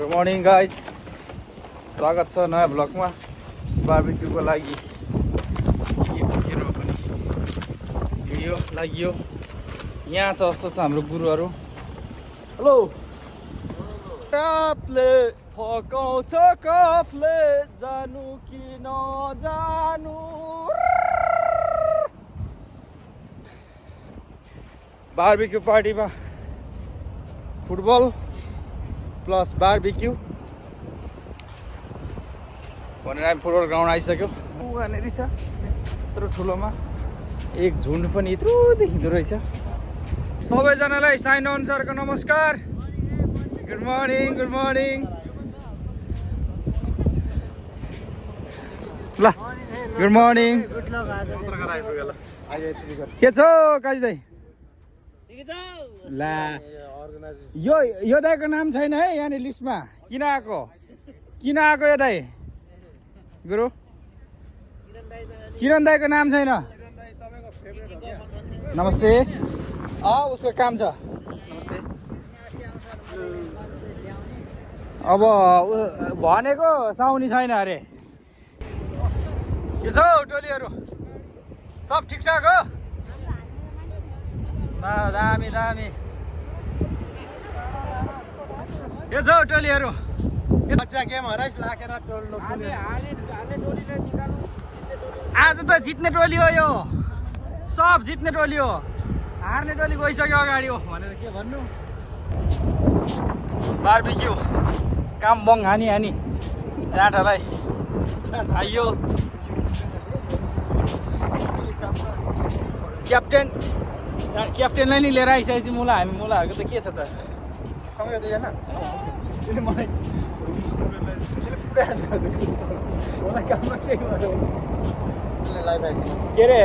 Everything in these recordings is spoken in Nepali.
गुड मर्निङ गाइज, स्वागत छ नयाँ भ्लगमा। बार्बिक्यूको लागि के बोकेर पनि भिडियो लागि यहाँ छ जस्तो छ हाम्रो गुरुहरू। हेलो रापले फकाउँछ कफले जानु कि नजानु। बार्बिक्यू पार्टीमा फुटबल प्लस बार्बिक्यू भनेर हामी फुटबल ग्राउन्ड आइसक्यो। वहाँनिर छ यत्रो ठुलोमा एक झुन्ड पनि यत्रो देखिँदो रहेछ। सबैजनालाई साइन अनुसारको नमस्कार। Good morning good morning. ल गुड मर्निङ। के छ काजी दाइ? ला यो दाइको नाम छैन है यहाँनिर लिस्टमा। किन आएको यो दाइ? गुरु किरण दाइको नाम छैन। नमस्ते। उसको काम छ। नमस्ते। अब भनेको साउनी छैन अरे। के छ टोलीहरू? सब ठिकठाक हो? दामी दामी। के छ टोलीहरू? आज त जित्ने टोली हो यो। सब जित्ने टोली हो। हार्ने टोली गइसक्यो अगाडि हो भनेर के भन्नु। बार्बिक्यू काम बङ हानी जाँठालाई आइयो। क्याप्टेनलाई नि लिएर आइसकेपछि मुलाहरूको त के छ त? के रे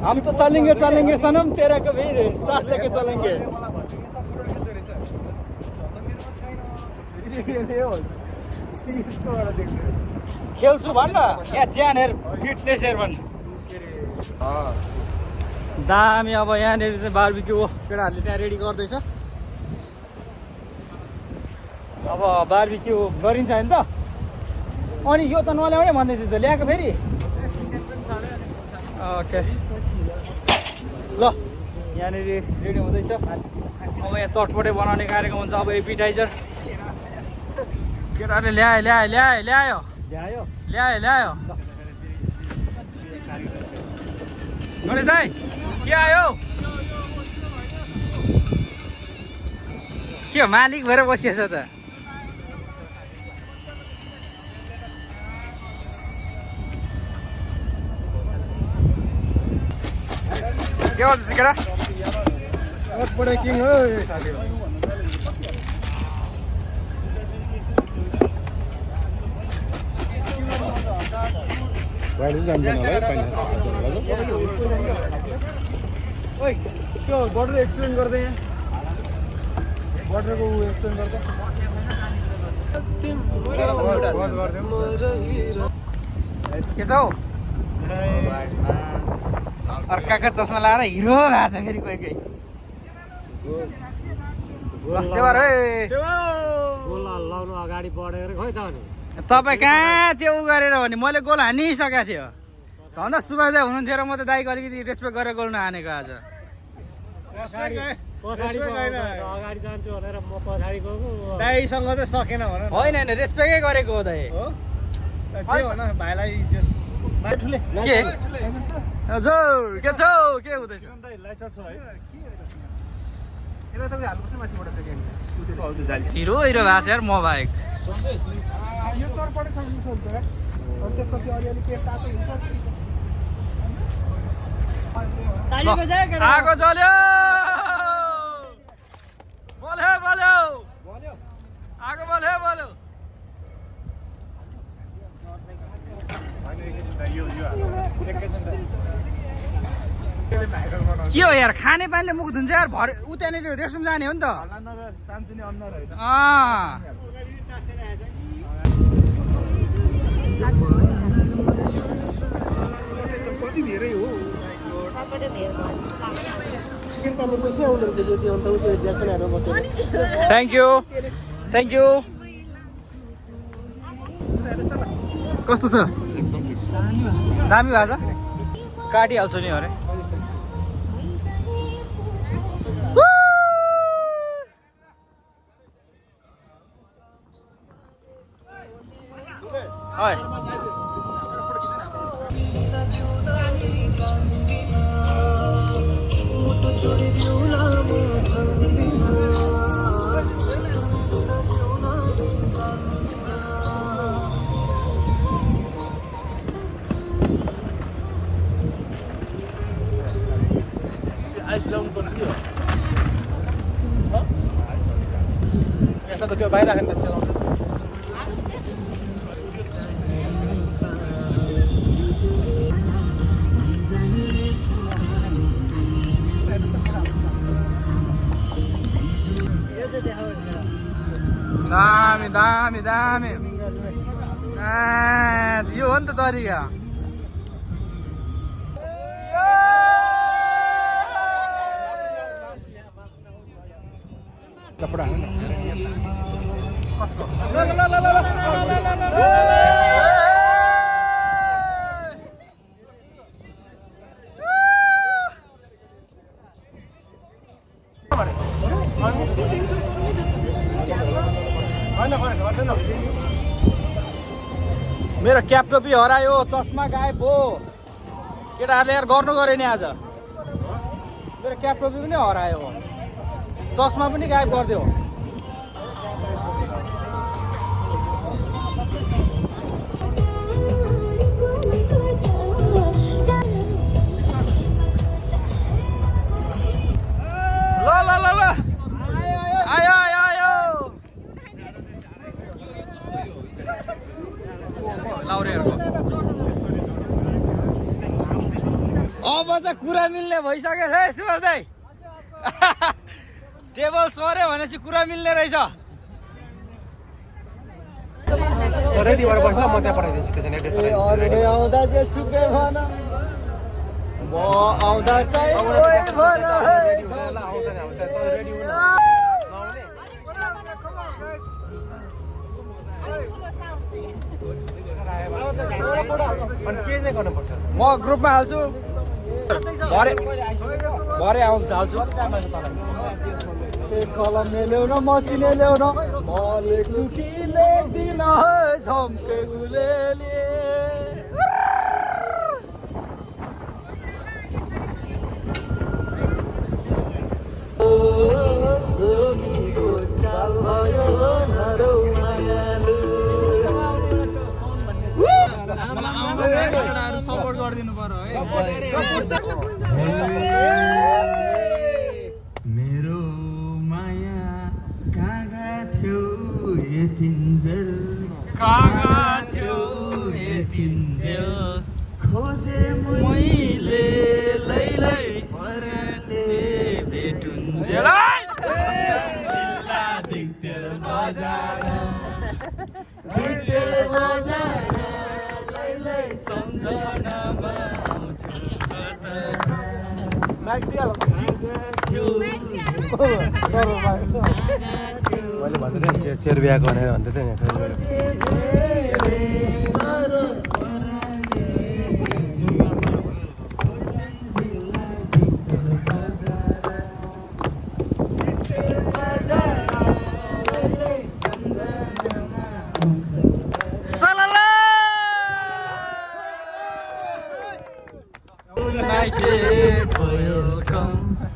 हम तो चलेंगे सनम तेरा कभी साथ लेके चलेंगे। खेल्छु भन्न यहाँ ज्यानहेर फिटनेस हेर भन् दामी। अब यहाँनिर चाहिँ बार्बिक्यू केटाहरूले त्यहाँ रेडी गर्दैछ। अब बार्बिक्यू गरिन्छ नि त। अनि यो त नल्याउने भन्दै थियो त, ल्याएको फेरि। ओके ल यहाँनिर रेडी हुँदैछ। अब यहाँ चटपटे बनाउने कार्यक्रम हुन्छ। अब एपिटाइजर केटाहरूले ल्यायो। गणेश दाइ के आयो? के मालिक भएर बसिएछ त? के भन्छ केटा? किङ हो। त्यो बर्डर एक्सप्लेन गर्दै यहाँ बर्डरको एक्सप्लेन गर्दा के छ हौ? अर्काको चस्मा लगाएर हिरो भएको छ फेरि कोही अगाडि बढेर खोइ त तपाईँ कहाँ त्यो उ गरेर हो नि? मैले गोल हानिसकेको थियो भन्दा सुभाष दाइ हुनुहुन्थ्यो र म त दाइको अलिकति रेस्पेक्ट गरेर गोल नहानेको। आज अगाडि जान्छु भनेर म पछाडि गएको दाइसँग चाहिँ सकेन भन। होइन रेस्पेक्टै गरेको हो दाइ। भाइलाई के हजुर के छौ? के हुँदैछ? हिरो भएको छ यार म बाहेक। आगो चल्यो आगो बल्यो। के हो यार? खाने पानीले मुख धुन्छ यार। भरे उ त्यहाँनिर रेस्टरुम जाने हो नि त। कति धेरै हो। थ्याङ्क यू थ्याङ्क यू कस्तो छ दामी भएको छ काटिहाल्छु नि अरे बाहिर राखेर दामी दामी दामी यो हो नि त तरिका कपडा मेरो क्याप टोपी हरायो चस्मा गायब हो केटाहरूले यार गर्नु गऱ्यो नि आज मेरो क्याप टोपी पनि हरायो चस्मा पनि गायब गरिदियो ल ल ल ल आयो आयो आयो लाउरेहरूको अब चाहिँ कुरा मिल्ने भइसक्यो है सुभाष दाइ टेबल सर्यो भनेपछि कुरा मिल्ने रहेछ रेडी भएर बस्नु म त्यहाँ पठाइदिन्छु त्यसैले रेडी आउँदा चाहिँ सुकै भन म आउँदा चाहिँ भन आउँछ नि अब त्यहाँ रेडी हुनु अनि के चाहिँ गर्नुपर्छ म ग्रुपमा हाल्छु भरे भरे आउँछ हाल्छु कलमले ल्याउन मसिने ल्याउन म लेख्छु कि लेख्दिन झम्के गुलेली सपोर्ट गरिदिनु पर्यो है मेरो माया कागा थियो यतिन्जेल कागा थियो यतिन्जेल खोजे मैले लैलै फरते भेटुन्जेल जिल्ला दिक्तेल बजार दिक्तेल बजार लैलै सम्झनामा आउँछ मैले भन्दै थिएँ शेर बिहा गरेर भन्दै थिएँ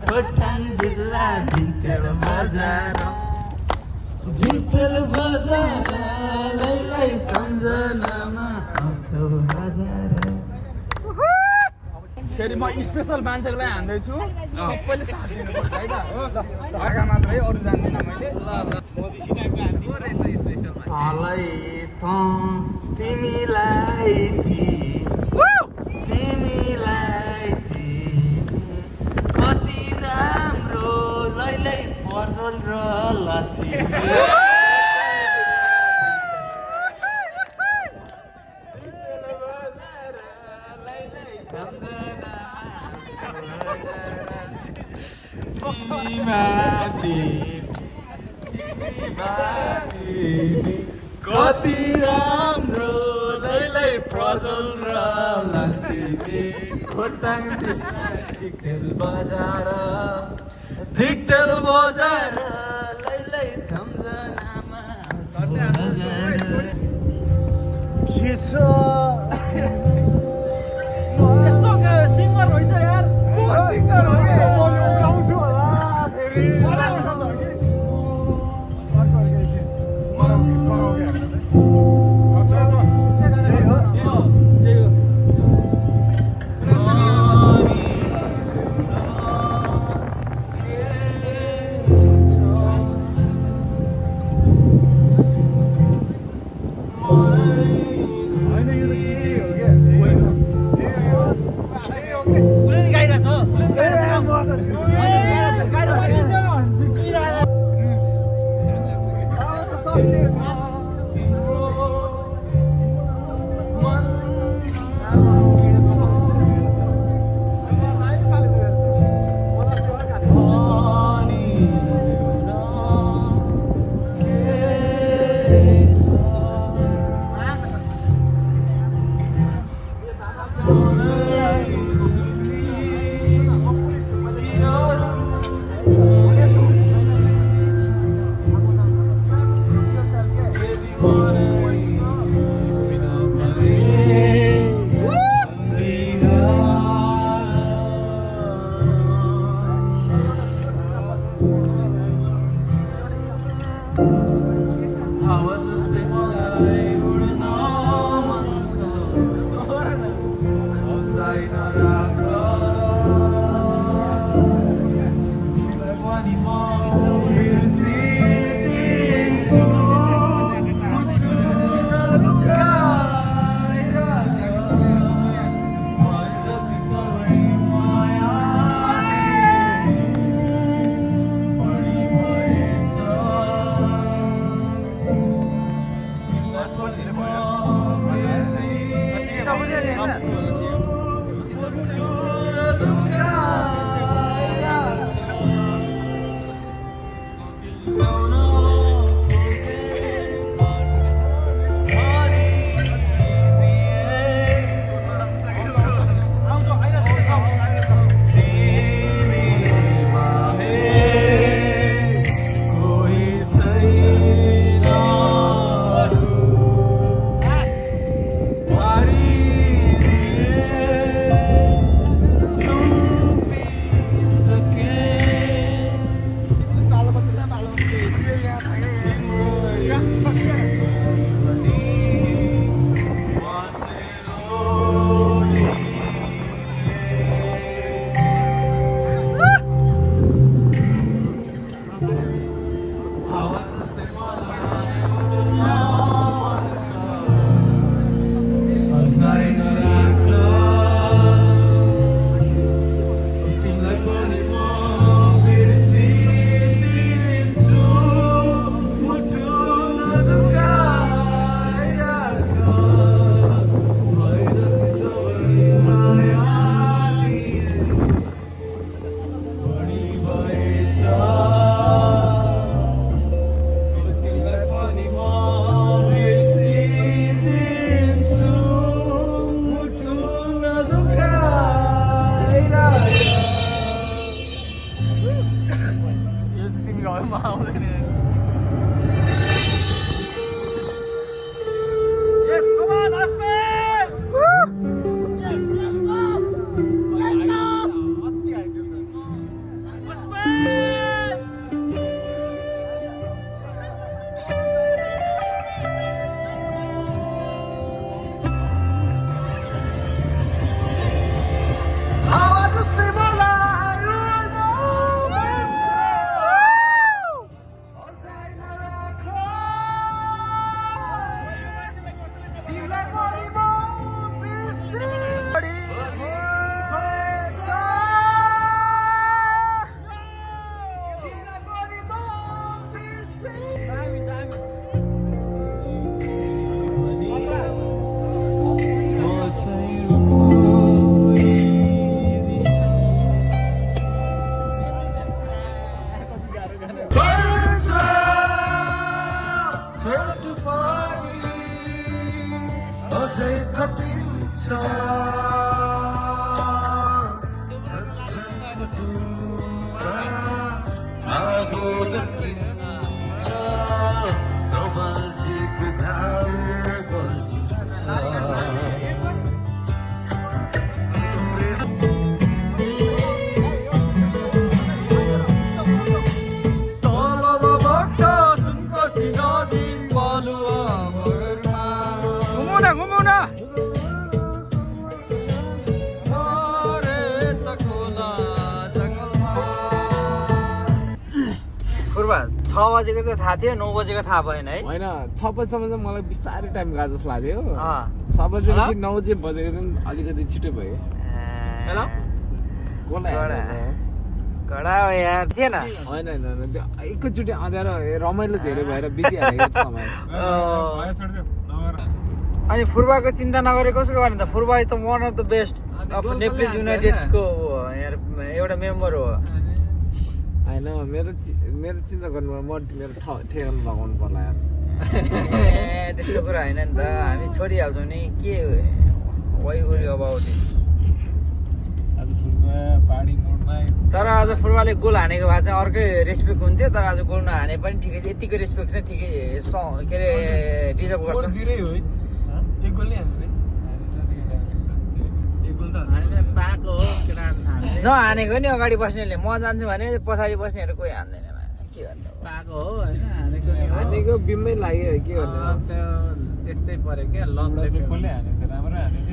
खोटाङ जिल्ला भित्र बजार भित्र बजार लैलै सम्झनामा आउँछौ हजार फेरि म स्पेसल मान्छेको लागि हान्दैछु सबैले साथ दिनुपर्छ है त ढाका मात्रै अरू जान्दिनँ मैले तलै त तिमीलाई कति राम्रो लैलै पर्छन् र लक्ष्मी कति राम्रो लैलै प्रजल र लक्ष्मी खोटाङ जिल्ला दिक्तेल बजार लैलै सम्झनामा के छ यस्तो सिङ्गर रहेछ यार सिङ्गर हो कि गाउँछु होला फेरि बल्छीको घाउ बल्छिन्छ सलल बग्छ सुनकोशी नदी बलुवा बगरमा घुमौ न मरे त खोला जङ्गलमा पूर्व 6 बजेको चाहिँ थाहा थियो 9 बजेको थाहा भएन है होइन 6 बजीसम्म चाहिँ मलाई बिस्तारै टाइम गएको जस्तो लाग्यो अँ 6 बजेपछि 9 बजेको चाहिँ अलिकति छिटो भयो हेलो कसलाई कडा हो यार थिएन होइन त्यो एकैचोटि अँध्यारो रमाइलो धेरै भएर बितिहाल्यो समय अनि फुर्बाको चिन्ता नगरे कसको गर्ने त फुर्बा त one of the best of Nepalese युनाइटेडको एउटा मेम्बर हो होइन मेरो चिन्ता गर्नु म मेरो ठेगाना लगाउनु पर्ला यार त्यस्तो कुरा होइन नि त हामी छोडिहाल्छौँ नि के वाइ वरी अबाउट इट आज फुलमा पाडी मोडमा तर आज फुर्बाले गोल हानेको भए चाहिँ अर्कै रेस्पेक्ट हुन्थ्यो तर आज गोल नहाने पनि ठिकै छ यतिको रेस्पेक्ट चाहिँ ठिकै के अरे डिजर्भ गर्छ एक गोल नै हान्नु एक गोल त पाएको हो नहानेको नि अगाडि बस्नेले म जान्छु भने पछाडि बस्नेहरू कोही हान्दैन के भन्नु पाएको हो होइन हानेको नि हो हानेको बिममै लाग्यो के गर्नु त्यो त्यस्तै पऱ्यो क्या लङले कसले हानेछ राम्रो हानेछ